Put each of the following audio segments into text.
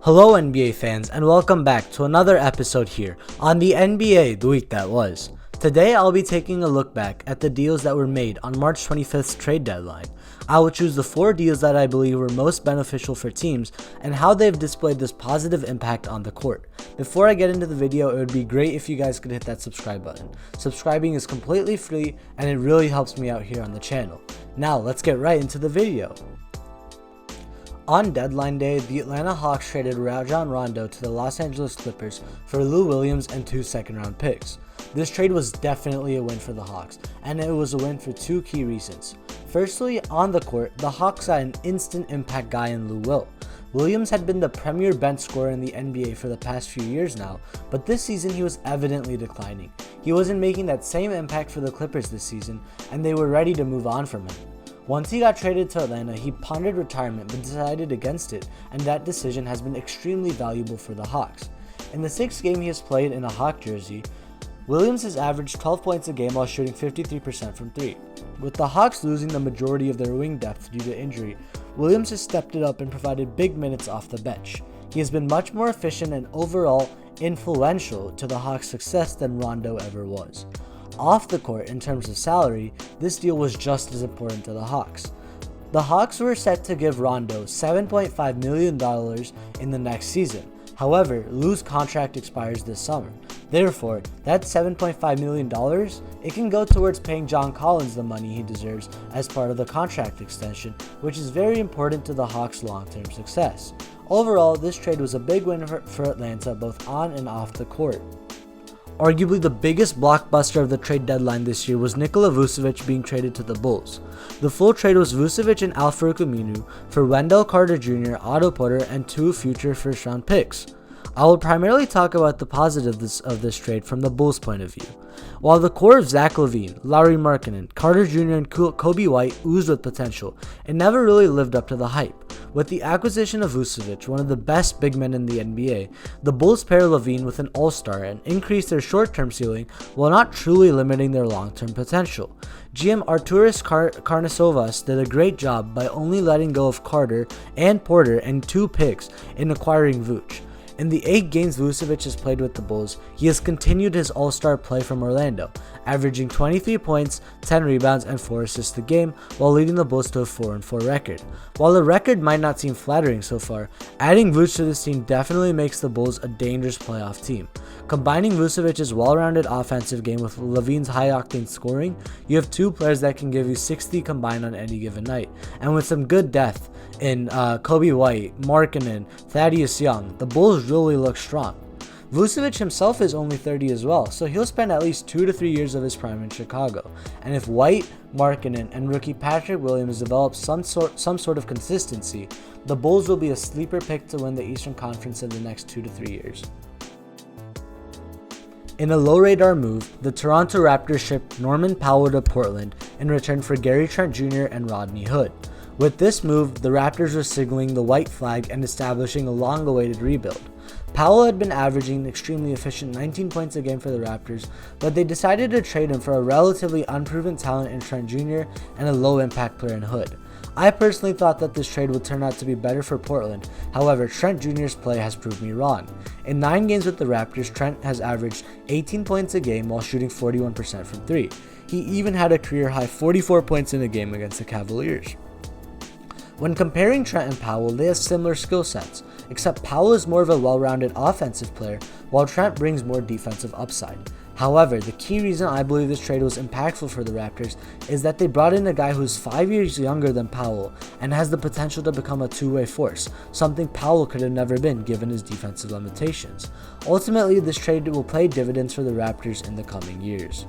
Hello NBA fans, and welcome back to another episode here on the NBA The Week That Was. Today I'll be taking a look back at the deals that were made on March 25th's trade deadline. I will choose the 4 deals that I believe were most beneficial for teams and how they've displayed this positive impact on the court. Before I get into the video, it would be great if you guys could hit that subscribe button. Subscribing is completely free and it really helps me out here on the channel. Now let's get right into the video. On deadline day, the Atlanta Hawks traded Rajon Rondo to the Los Angeles Clippers for Lou Williams and 2 second-round picks. This trade was definitely a win for the Hawks, and it was a win for 2 key reasons. Firstly, on the court, the Hawks had an instant impact guy in Lou Will. Williams had been the premier bench scorer in the NBA for the past few years now, but this season he was evidently declining. He wasn't making that same impact for the Clippers this season, and they were ready to move on from him. Once he got traded to Atlanta, he pondered retirement but decided against it, and that decision has been extremely valuable for the Hawks. In the 6th game he has played in a Hawk jersey, Williams has averaged 12 points a game while shooting 53% from 3. With the Hawks losing the majority of their wing depth due to injury, Williams has stepped it up and provided big minutes off the bench. He has been much more efficient and overall influential to the Hawks' success than Rondo ever was. Off the court, in terms of salary, this deal was just as important to the Hawks. The Hawks were set to give Rondo $7.5 million in the next season. However, Lou's contract expires this summer. Therefore, that $7.5 million, it can go towards paying John Collins the money he deserves as part of the contract extension, which is very important to the Hawks' long-term success. Overall, this trade was a big win for Atlanta both on and off the court. Arguably the biggest blockbuster of the trade deadline this year was Nikola Vucevic being traded to the Bulls. The full trade was Vucevic and Al-Farouq Aminu for Wendell Carter Jr., Otto Porter, and 2 future first-round picks. I will primarily talk about the positives of this trade from the Bulls' point of view. While the core of Zach LaVine, Lauri Markkanen, Carter Jr., and Kobe White oozed with potential, it never really lived up to the hype. With the acquisition of Vucevic, one of the best big men in the NBA, the Bulls pair LaVine with an all-star and increased their short-term ceiling while not truly limiting their long-term potential. GM Arturas Karnisovas did a great job by only letting go of Carter and Porter and 2 picks in acquiring Vooch. In the 8 games Vucevic has played with the Bulls, he has continued his all-star play from Orlando, averaging 23 points, 10 rebounds, and 4 assists a game, while leading the Bulls to a 4-4 record. While the record might not seem flattering so far, adding Vooch to this team definitely makes the Bulls a dangerous playoff team. Combining Vucevic's well-rounded offensive game with LaVine's high-octane scoring, you have 2 players that can give you 60 combined on any given night, and with some good depth in Kobe White, Markkanen, Thaddeus Young, the Bulls really look strong. Vucevic himself is only 30 as well, so he'll spend at least 2 to 3 years of his prime in Chicago. And if White, Markkanen, and rookie Patrick Williams develop some sort of consistency, the Bulls will be a sleeper pick to win the Eastern Conference in the next 2 to 3 years. In a low-radar move, the Toronto Raptors shipped Norman Powell to Portland in return for Gary Trent Jr. and Rodney Hood. With this move, the Raptors were signaling the white flag and establishing a long-awaited rebuild. Powell had been averaging an extremely efficient 19 points a game for the Raptors, but they decided to trade him for a relatively unproven talent in Trent Jr. and a low-impact player in Hood. I personally thought that this trade would turn out to be better for Portland, however Trent Jr.'s play has proved me wrong. In 9 games with the Raptors, Trent has averaged 18 points a game while shooting 41% from 3. He even had a career-high 44 points in a game against the Cavaliers. When comparing Trent and Powell, they have similar skill sets, except Powell is more of a well-rounded offensive player, while Trent brings more defensive upside. However, the key reason I believe this trade was impactful for the Raptors is that they brought in a guy who's 5 years younger than Powell and has the potential to become a two-way force, something Powell could have never been given his defensive limitations. Ultimately, this trade will pay dividends for the Raptors in the coming years.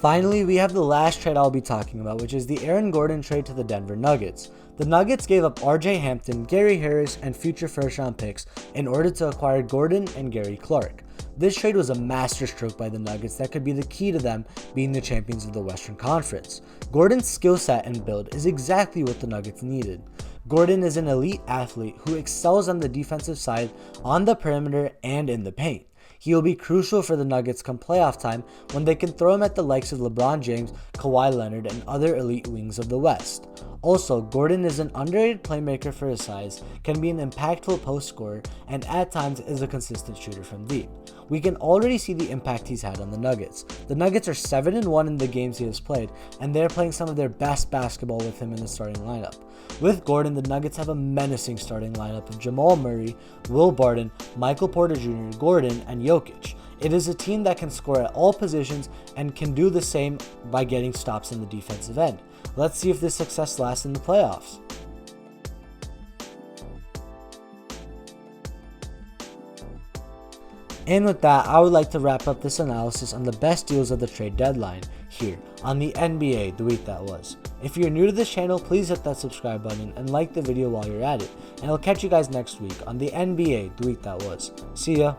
Finally, we have the last trade I'll be talking about, which is the Aaron Gordon trade to the Denver Nuggets. The Nuggets gave up RJ Hampton, Gary Harris, and future first-round picks in order to acquire Gordon and Gary Clark. This trade was a masterstroke by the Nuggets that could be the key to them being the champions of the Western Conference. Gordon's skill set and build is exactly what the Nuggets needed. Gordon is an elite athlete who excels on the defensive side, on the perimeter, and in the paint. He will be crucial for the Nuggets come playoff time when they can throw him at the likes of LeBron James, Kawhi Leonard, and other elite wings of the West. Also, Gordon is an underrated playmaker for his size, can be an impactful post scorer, and at times is a consistent shooter from deep. We can already see the impact he's had on the Nuggets. The Nuggets are 7-1 in the games he has played, and they're playing some of their best basketball with him in the starting lineup. With Gordon, the Nuggets have a menacing starting lineup of Jamal Murray, Will Barton, Michael Porter Jr., Gordon, and Jokic. It is a team that can score at all positions and can do the same by getting stops in the defensive end. Let's see if this success lasts in the playoffs. And with that, I would like to wrap up this analysis on the best deals of the trade deadline here on the NBA the week that was. If you're new to this channel, please hit that subscribe button and like the video while you're at it. And I'll catch you guys next week on the NBA the week that was. See ya!